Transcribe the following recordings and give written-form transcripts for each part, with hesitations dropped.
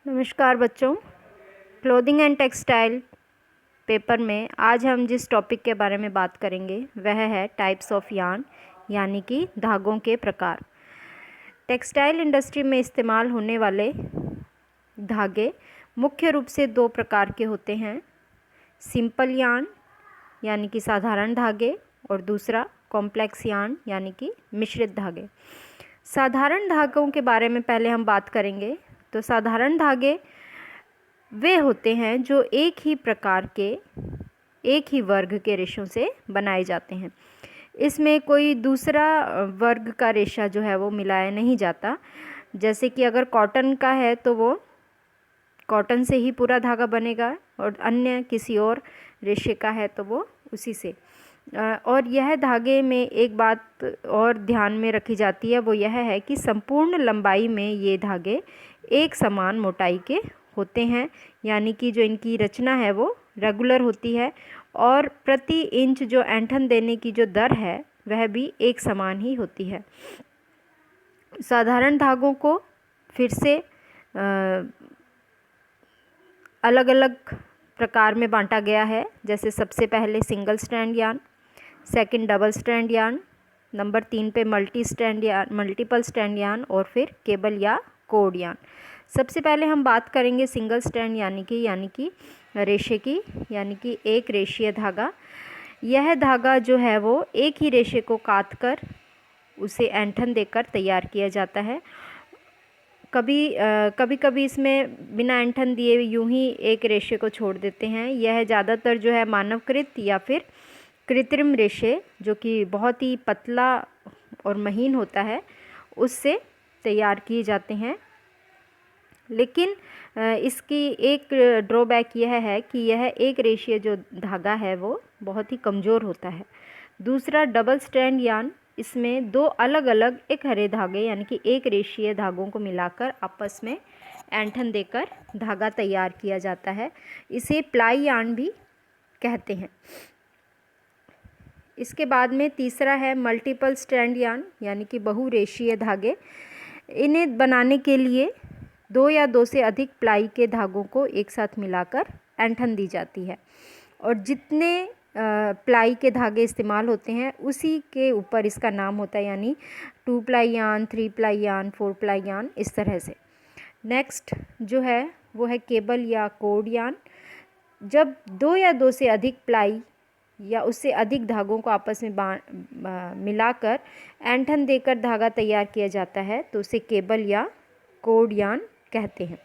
नमस्कार बच्चों। Clothing and textile paper में आज हम जिस टॉपिक के बारे में बात करेंगे वह है टाइप्स ऑफ यार्न, यानी कि धागों के प्रकार। टेक्सटाइल इंडस्ट्री में इस्तेमाल होने वाले धागे मुख्य रूप से दो प्रकार के होते हैं, सिंपल यार्न यानी कि साधारण धागे और दूसरा कॉम्प्लेक्स यार्न यानी कि मिश्रित धागे। साधारण धागों के बारे में पहले हम बात करेंगे। तो साधारण धागे वे होते हैं जो एक ही प्रकार के, एक ही वर्ग के रेशों से बनाए जाते हैं। इसमें कोई दूसरा वर्ग का रेशा जो है वो मिलाया नहीं जाता। जैसे कि अगर कॉटन का है तो वो कॉटन से ही पूरा धागा बनेगा, और अन्य किसी और रेशे का है तो वो उसी से। और यह धागे में एक बात और ध्यान में रखी जाती है, वो यह है कि संपूर्ण लंबाई में ये धागे एक समान मोटाई के होते हैं, यानी कि जो इनकी रचना है वो रेगुलर होती है, और प्रति इंच जो ऐंठन देने की जो दर है वह भी एक समान ही होती है। साधारण धागों को फिर से अलग अलग प्रकार में बांटा गया है। जैसे सबसे पहले single strand yarn, second double strand yarn, number 3 पे मल्टीपल स्ट्रैंड यार्न, और फिर केबल या कोड यार्न। सबसे पहले हम बात करेंगे सिंगल स्ट्रैंड यानी कि रेशे की, यानी कि एक रेशीय धागा। यह धागा जो है वो एक ही रेशे को काट कर उसे ऐंठन देकर तैयार किया जाता है। कभी कभी इसमें बिना ऐंठन दिए यूं ही एक रेशे को छोड़ देते हैं। यह ज़्यादातर जो है मानवकृत या फिर कृत्रिम रेशे, जो कि बहुत ही पतला और महीन होता है, उससे तैयार किए जाते हैं। लेकिन इसकी एक ड्रॉबैक यह है कि यह एक रेशीय जो धागा है वो बहुत ही कमज़ोर होता है। दूसरा डबल स्ट्रैंड यार्न, इसमें दो अलग अलग एक हरे धागे यानी कि एक रेशीय धागों को मिलाकर आपस में ऐंठन देकर धागा तैयार किया जाता है। इसे प्लाई यार्न भी कहते हैं। इसके बाद में तीसरा है मल्टीपल स्ट्रैंड यार्न, यानी कि बहुरेशीय धागे। इन्हें बनाने के लिए दो या दो से अधिक प्लाई के धागों को एक साथ मिलाकर ऐंठन दी जाती है, और जितने प्लाई के धागे इस्तेमाल होते हैं उसी के ऊपर इसका नाम होता है, यानी 2 ply yarn, 3 ply yarn, 4 ply yarn, इस तरह से। नेक्स्ट जो है वो है केबल या कोड यार्न। जब दो या दो से अधिक प्लाई या उससे अधिक धागों को आपस में मिलाकर ऐंठन देकर धागा तैयार किया जाता है तो उसे केबल या कोड यार्न कहते हैं।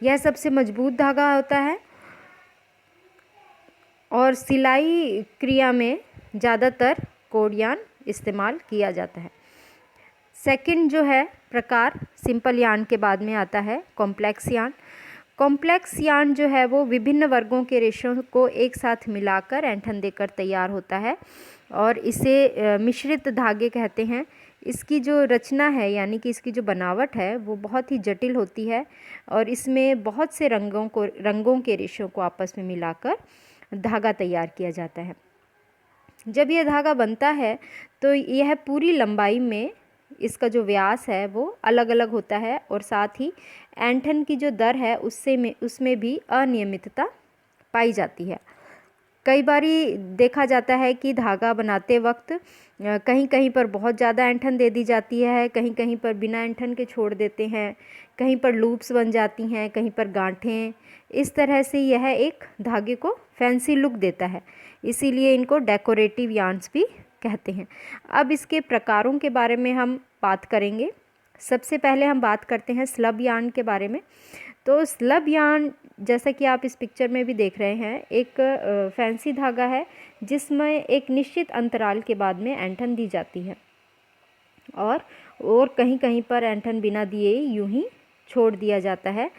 यह सबसे मजबूत धागा होता है और सिलाई क्रिया में ज़्यादातर कोड यार्न इस्तेमाल किया जाता है। सेकंड जो है प्रकार सिंपल यार्न के बाद में आता है कॉम्प्लेक्स यार्न। कॉम्प्लेक्स यार्न जो है वो विभिन्न वर्गों के रेशों को एक साथ मिलाकर ऐंठन देकर तैयार होता है, और इसे मिश्रित धागे कहते हैं। इसकी जो रचना है यानी कि इसकी जो बनावट है वो बहुत ही जटिल होती है, और इसमें बहुत से रंगों के रेशों को आपस में मिलाकर धागा तैयार किया जाता है। जब यह धागा बनता है तो यह पूरी लंबाई में इसका जो व्यास है वो अलग अलग होता है, और साथ ही ऐंठन की जो दर है उसमें भी अनियमितता पाई जाती है। कई बारी देखा जाता है कि धागा बनाते वक्त कहीं कहीं पर बहुत ज़्यादा ऐंठन दे दी जाती है, कहीं कहीं पर बिना ऐंठन के छोड़ देते हैं, कहीं पर लूप्स बन जाती हैं, कहीं पर गांठें। इस तरह से यह एक धागे को फैंसी लुक देता है, इसीलिए इनको डेकोरेटिव यार्न्स भी कहते हैं। अब इसके प्रकारों के बारे में हम बात करेंगे। सबसे पहले हम बात करते हैं स्लब यार्न के बारे में। तो स्लब यार्न, जैसा कि आप इस पिक्चर में भी देख रहे हैं, एक फैंसी धागा है जिसमें एक निश्चित अंतराल के बाद में ऐंठन दी जाती है, और कहीं कहीं पर ऐंठन बिना दिए यूं ही छोड़ दिया जाता है।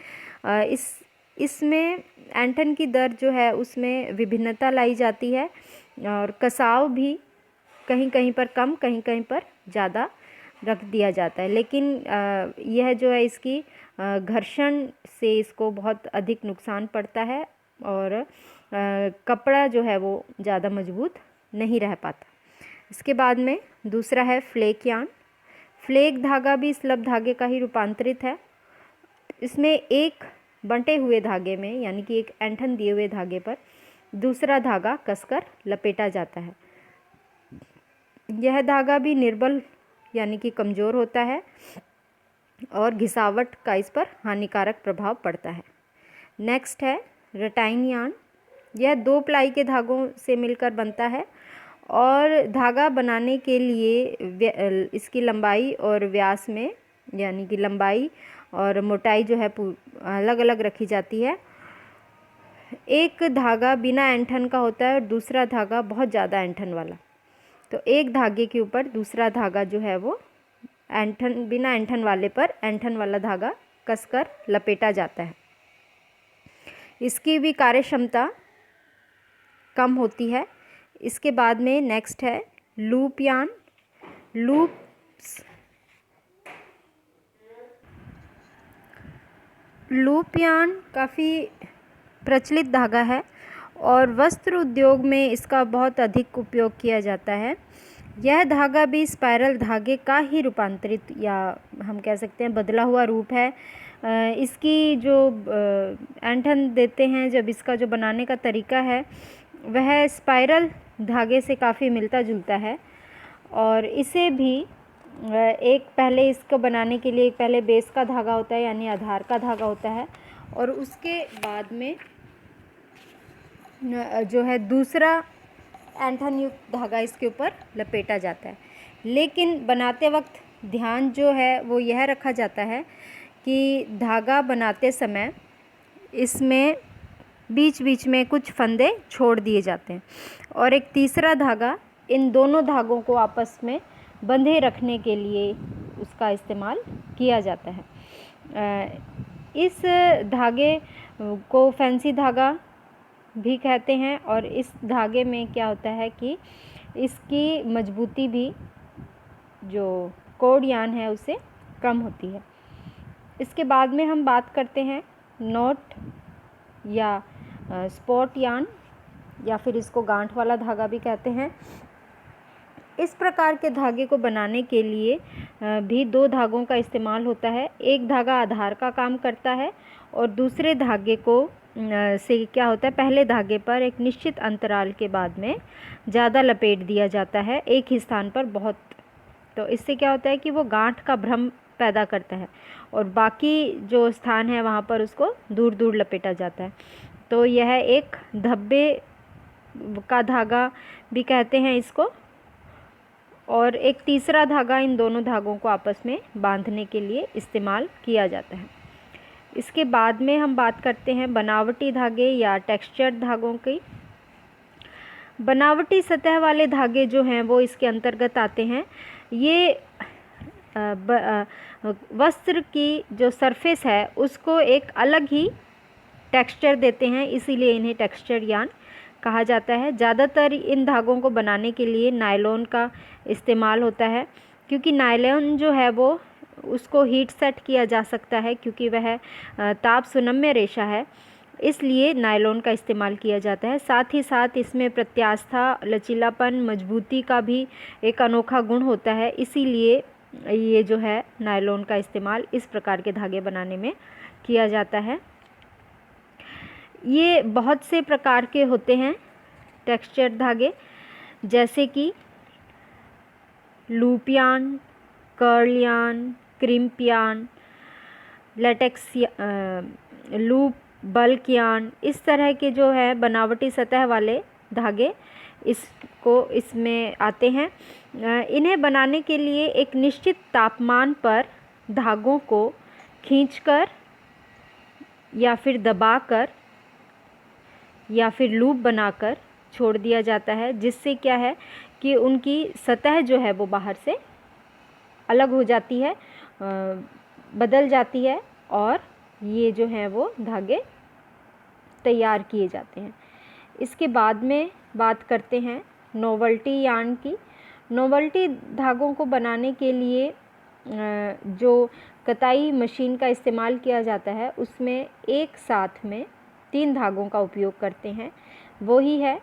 इसमें ऐंठन की दर जो है उसमें विभिन्नता लाई जाती है, और कसाव भी कहीं कहीं पर कम, कहीं कहीं पर ज़्यादा रख दिया जाता है। लेकिन यह जो है इसकी घर्षण से इसको बहुत अधिक नुकसान पड़ता है, और कपड़ा जो है वो ज़्यादा मजबूत नहीं रह पाता। इसके बाद में दूसरा है फ्लेक यार्न। फ्लेक धागा भी स्लब धागे का ही रूपांतरित है। इसमें एक बंटे हुए धागे में यानी कि एक ऐंठन दिए हुए धागे पर दूसरा धागा कसकर लपेटा जाता है। यह धागा भी निर्बल यानी कि कमज़ोर होता है और घिसावट का इस पर हानिकारक प्रभाव पड़ता है। नेक्स्ट है रटाइन यार्न। यह 2 प्लाई के धागों से मिलकर बनता है और धागा बनाने के लिए इसकी लंबाई और व्यास में यानी कि लंबाई और मोटाई जो है अलग अलग रखी जाती है। एक धागा बिना ऐंठन का होता है और दूसरा धागा बहुत ज़्यादा ऐंठन वाला। तो एक धागे के ऊपर दूसरा धागा जो है वो बिना ऐंठन वाले पर ऐंठन वाला धागा कसकर लपेटा जाता है। इसकी भी कार्यक्षमता कम होती है। इसके बाद में नेक्स्ट है लूप यार्न। लूप यार्न काफ़ी प्रचलित धागा है और वस्त्र उद्योग में इसका बहुत अधिक उपयोग किया जाता है। यह धागा भी स्पाइरल धागे का ही रूपांतरित या हम कह सकते हैं बदला हुआ रूप है। इसकी जो ऐंठन देते हैं जब इसका जो बनाने का तरीका है वह स्पाइरल धागे से काफ़ी मिलता जुलता है और इसे भी पहले इसको बनाने के लिए पहले बेस का धागा होता है यानी आधार का धागा होता है और उसके बाद में जो है दूसरा ऐंठन युक्त धागा इसके ऊपर लपेटा जाता है। लेकिन बनाते वक्त ध्यान जो है वो यह रखा जाता है कि धागा बनाते समय इसमें बीच बीच में कुछ फंदे छोड़ दिए जाते हैं और एक तीसरा धागा इन दोनों धागों को आपस में बंधे रखने के लिए उसका इस्तेमाल किया जाता है। इस धागे को फैंसी धागा भी कहते हैं और इस धागे में क्या होता है कि इसकी मजबूती भी जो कोड यार्न है उससे कम होती है। इसके बाद में हम बात करते हैं नॉट या स्पॉट यार्न या फिर इसको गांठ वाला धागा भी कहते हैं। इस प्रकार के धागे को बनाने के लिए भी 2 धागों का इस्तेमाल होता है। एक धागा आधार का काम करता है और दूसरे धागे को से क्या होता है पहले धागे पर एक निश्चित अंतराल के बाद में ज़्यादा लपेट दिया जाता है एक ही स्थान पर बहुत। तो इससे क्या होता है कि वो गांठ का भ्रम पैदा करता है और बाकी जो स्थान है वहाँ पर उसको दूर दूर लपेटा जाता है। तो यह एक धब्बे का धागा भी कहते हैं इसको और एक तीसरा धागा इन दोनों धागों को आपस में बांधने के लिए इस्तेमाल किया जाता है। इसके बाद में हम बात करते हैं बनावटी धागे या टेक्सचर्ड धागों की। बनावटी सतह वाले धागे जो हैं वो इसके अंतर्गत आते हैं। ये वस्त्र की जो सरफेस है उसको एक अलग ही टेक्सचर देते हैं, इसीलिए इन्हें टेक्सचर यार्न कहा जाता है। ज़्यादातर इन धागों को बनाने के लिए नायलॉन का इस्तेमाल होता है क्योंकि नायलॉन जो है वो उसको हीट सेट किया जा सकता है क्योंकि वह ताप सुनम्य रेशा है, इसलिए नायलॉन का इस्तेमाल किया जाता है। साथ ही साथ इसमें प्रत्यास्था, लचीलापन, मजबूती का भी एक अनोखा गुण होता है, इसीलिए ये जो है नायलॉन का इस्तेमाल इस प्रकार के धागे बनाने में किया जाता है। ये बहुत से प्रकार के होते हैं टेक्सचर धागे, जैसे कि loop yarn, curl yarn, crimp yarn, latex loop, bulk yarn. इस तरह के जो है बनावटी सतह वाले धागे इसमें आते हैं। इन्हें बनाने के लिए एक निश्चित तापमान पर धागों को खींचकर या फिर दबाकर या फिर लूप बनाकर छोड़ दिया जाता है, जिससे क्या है कि उनकी सतह जो है वो बाहर से अलग हो जाती है, बदल जाती है और ये जो है वो धागे तैयार किए जाते हैं। इसके बाद में बात करते हैं नोवेल्टी यार्न की। नोवेल्टी धागों को बनाने के लिए जो कताई मशीन का इस्तेमाल किया जाता है उसमें एक साथ में 3 धागों का उपयोग करते हैं। वो ही है,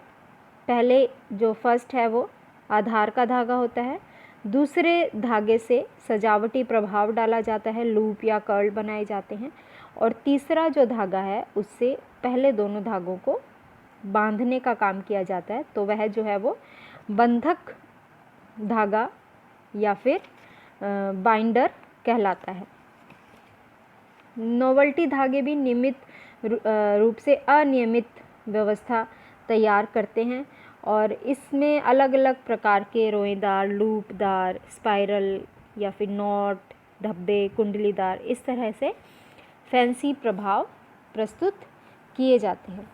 पहले जो फर्स्ट है वो आधार का धागा होता है, दूसरे धागे से सजावटी प्रभाव डाला जाता है, लूप या कर्ल बनाए जाते हैं। और तीसरा जो धागा है उससे पहले दोनों धागों को बांधने का काम किया जाता है, तो वह जो है वो बंधक धागा या फिर बाइंडर कहलाता है। नोवेल्टी धागे भी नियमित रूप से अनियमित व्यवस्था तैयार करते हैं और इसमें अलग अलग प्रकार के रोएदार, लूपदार, स्पाइरल या फिर नॉट, धब्बे, कुंडलीदार, इस तरह से फैंसी प्रभाव प्रस्तुत किए जाते हैं।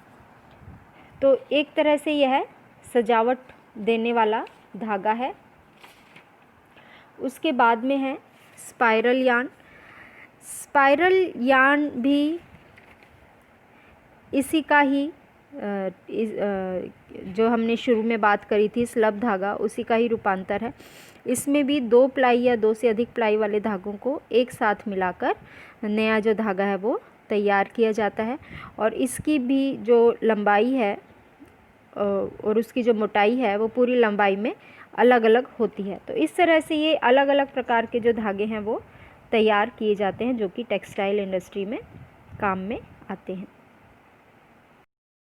तो एक तरह से यह सजावट देने वाला धागा है। उसके बाद में है स्पाइरल यार्न। स्पाइरल यार्न भी इसी का ही जो हमने शुरू में बात करी थी स्लब धागा, उसी का ही रूपांतर है। इसमें भी 2 प्लाई या 2 से अधिक प्लाई वाले धागों को एक साथ मिलाकर नया जो धागा है वो तैयार किया जाता है और इसकी भी जो लंबाई है और उसकी जो मोटाई है वो पूरी लंबाई में अलग अलग होती है। तो इस तरह से ये अलग अलग प्रकार के जो धागे हैं वो तैयार किए जाते हैं जो कि टेक्सटाइल इंडस्ट्री में काम में आते हैं।